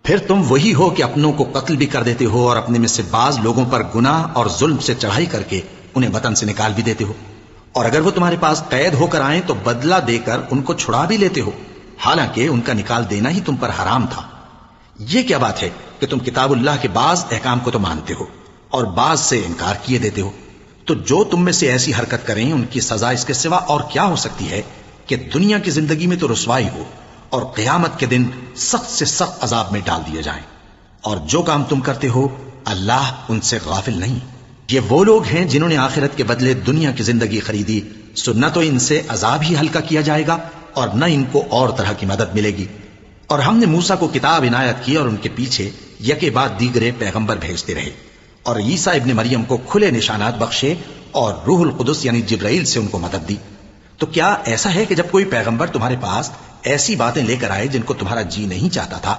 پھر تم وہی ہو کہ اپنوں کو قتل بھی کر دیتے ہو اور اپنے میں سے بعض لوگوں پر گناہ اور ظلم سے چڑھائی کر کے انہیں وطن سے نکال بھی دیتے ہو، اور اگر وہ تمہارے پاس قید ہو کر آئیں تو بدلہ دے کر ان کو چھڑا بھی لیتے ہو، حالانکہ ان کا نکال دینا ہی تم پر حرام تھا۔ یہ کیا بات ہے کہ تم کتاب اللہ کے بعض احکام کو تو مانتے ہو اور بعض سے انکار کیے دیتے ہو؟ تو جو تم میں سے ایسی حرکت کریں ان کی سزا اس کے سوا اور کیا ہو سکتی ہے کہ دنیا کی زندگی میں تو رسوائی ہو اور قیامت کے دن سخت سے سخت عذاب میں ڈال دیے جائیں۔ اور جو کام تم کرتے ہو اللہ ان سے غافل نہیں۔ یہ وہ لوگ ہیں جنہوں نے آخرت کے بدلے دنیا کی زندگی خریدی، سو نہ تو ان سے عذاب ہی ہلکا کیا جائے گا اور نہ ان کو اور طرح کی مدد ملے گی۔ اور ہم نے موسیٰ کو کتاب عنایت کی اور ان کے پیچھے یکے بعد دیگرے پیغمبر بھیجتے رہے، اور عیسیٰ ابن مریم کو کھلے نشانات بخشے اور روح القدس یعنی جبرائیل سے ان کو مدد دی۔ تو کیا ایسا ہے کہ جب کوئی پیغمبر تمہارے پاس ایسی باتیں لے کر آئے جن کو تمہارا جی نہیں چاہتا تھا